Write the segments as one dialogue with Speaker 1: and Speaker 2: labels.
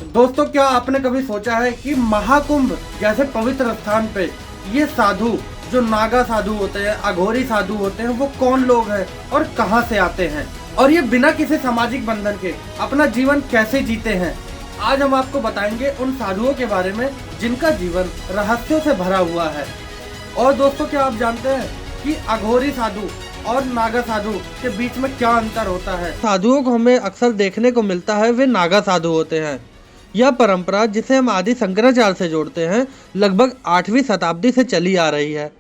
Speaker 1: दोस्तों, क्या आपने कभी सोचा है कि महाकुंभ जैसे पवित्र स्थान पे ये साधु, जो नागा साधु होते हैं, अघोरी साधु होते हैं, वो कौन लोग हैं और कहां से आते हैं, और ये बिना किसी सामाजिक बंधन के अपना जीवन कैसे जीते हैं। आज हम आपको बताएंगे उन साधुओं के बारे में जिनका जीवन रहस्यों से भरा हुआ है। और दोस्तों, क्या आप जानते हैं कि अघोरी साधु और नागा साधु के बीच में क्या अंतर होता है। साधुओं को हमें अक्सर देखने को मिलता है वे नागा साधु होते हैं। यह परंपरा, जिसे हम आदि शंकराचार्य से जोड़ते हैं, लगभग 8वीं शताब्दी से चली आ रही है।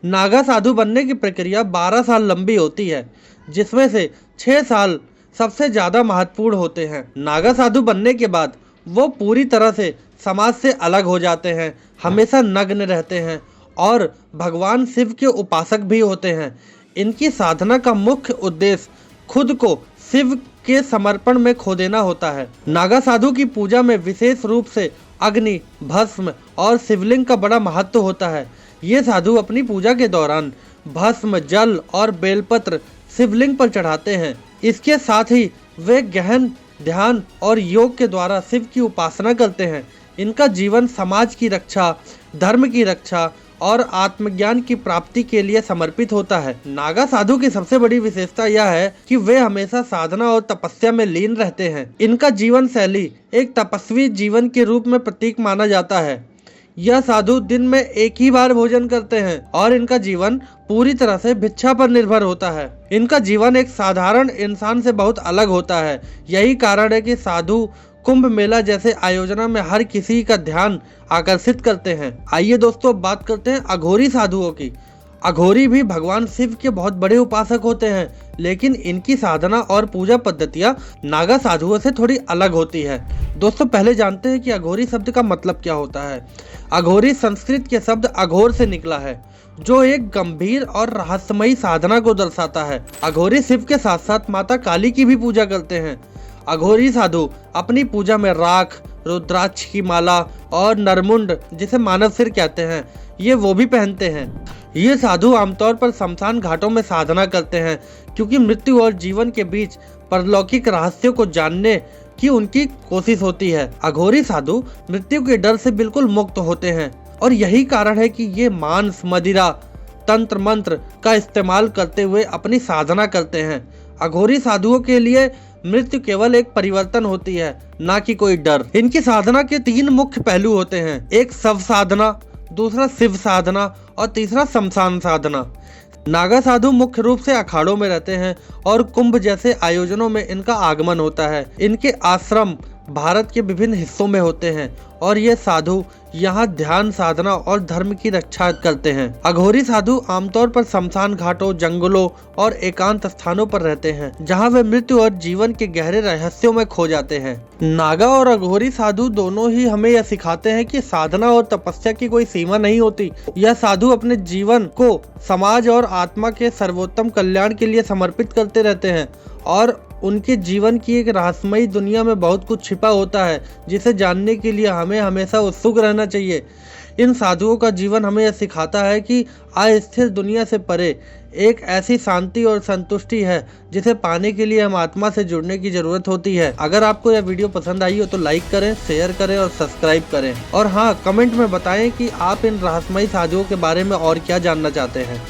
Speaker 1: नागा साधु बनने की प्रक्रिया 12 साल लंबी होती है, जिसमें से 6 साल सबसे ज़्यादा महत्वपूर्ण होते हैं। नागा साधु बनने के बाद वो पूरी तरह से समाज से अलग हो जाते हैं, हमेशा नग्न रहते हैं और भगवान शिव के उपासक भी होते हैं। इनकी साधना का मुख्य उद्देश्य खुद को शिव के समर्पण में खो देना होता है। नागा साधु की पूजा में विशेष रूप से अग्नि, भस्म और शिवलिंग का बड़ा महत्व होता है। ये साधु अपनी पूजा के दौरान भस्म, जल और बेलपत्र शिवलिंग पर चढ़ाते हैं। इसके साथ ही वे गहन ध्यान और योग के द्वारा शिव की उपासना करते हैं। इनका जीवन समाज की रक्षा, धर्म की रक्षा और आत्मज्ञान की प्राप्ति के लिए समर्पित होता है। नागा साधु की सबसे बड़ी विशेषता यह है कि वे हमेशा साधना और तपस्या में लीन रहते हैं। इनका जीवन शैली एक तपस्वी जीवन के रूप में प्रतीक माना जाता है। यह साधु दिन में एक ही बार भोजन करते हैं और इनका जीवन पूरी तरह से भिक्षा पर निर्भर होता है। इनका जीवन एक साधारण इंसान से बहुत अलग होता है। यही कारण है कि साधु कुंभ मेला जैसे आयोजना में हर किसी का ध्यान आकर्षित करते हैं। आइए दोस्तों, बात करते हैं अघोरी साधुओं की। अघोरी भी भगवान शिव के बहुत बड़े उपासक होते हैं, लेकिन इनकी साधना और पूजा पद्धतियां नागा साधुओं से थोड़ी अलग होती है। दोस्तों, पहले जानते हैं कि अघोरी शब्द का मतलब क्या होता है। अघोरी संस्कृत के शब्द अघोर से निकला है, जो एक गंभीर और रहस्यमयी साधना को दर्शाता है। अघोरी शिव के साथ साथ माता काली की भी पूजा करते हैं। अघोरी साधु अपनी पूजा में राख, रुद्राक्ष की माला और नरमुंड, जिसे मानव सिर कहते हैं, ये वो भी पहनते हैं। ये साधु आमतौर पर शमशान घाटों में साधना करते हैं, क्योंकि मृत्यु और जीवन के बीच परलौकिक रहस्यों को जानने की उनकी कोशिश होती है। अघोरी साधु मृत्यु के डर से बिल्कुल मुक्त होते हैं और यही कारण है कि ये मांस, मदिरा, तंत्र मंत्र का इस्तेमाल करते हुए अपनी साधना करते हैं। अघोरी साधुओं के लिए मृत्यु केवल एक परिवर्तन होती है, ना कि कोई डर। इनकी साधना के 3 मुख्य पहलू होते हैं, एक शव साधना, दूसरा शिव साधना और तीसरा शमशान साधना। नागा साधु मुख्य रूप से अखाड़ों में रहते हैं और कुंभ जैसे आयोजनों में इनका आगमन होता है। इनके आश्रम भारत के विभिन्न हिस्सों में होते हैं और ये साधु यहाँ ध्यान, साधना और धर्म की रक्षा करते हैं। अघोरी साधु आमतौर पर शमशान घाटों, जंगलों और एकांत स्थानों पर रहते हैं, जहाँ वे मृत्यु और जीवन के गहरे रहस्यों में खो जाते हैं। नागा और अघोरी साधु दोनों ही हमें यह सिखाते हैं कि साधना और तपस्या की कोई सीमा नहीं होती। यह साधु अपने जीवन को समाज और आत्मा के सर्वोत्तम कल्याण के लिए समर्पित करते रहते हैं और उनके जीवन की एक रहस्यमयी दुनिया में बहुत कुछ छिपा होता है, जिसे जानने के लिए हमें हमेशा उत्सुक रहना चाहिए। इन साधुओं का जीवन हमें यह सिखाता है कि अस्थिर दुनिया से परे एक ऐसी शांति और संतुष्टि है, जिसे पाने के लिए हम आत्मा से जुड़ने की जरूरत होती है। अगर आपको यह वीडियो पसंद आई हो तो लाइक करें, शेयर करें और सब्सक्राइब करें। और हाँ, कमेंट में बताएं कि आप इन रहस्यमयी साधुओं के बारे में और क्या जानना चाहते हैं।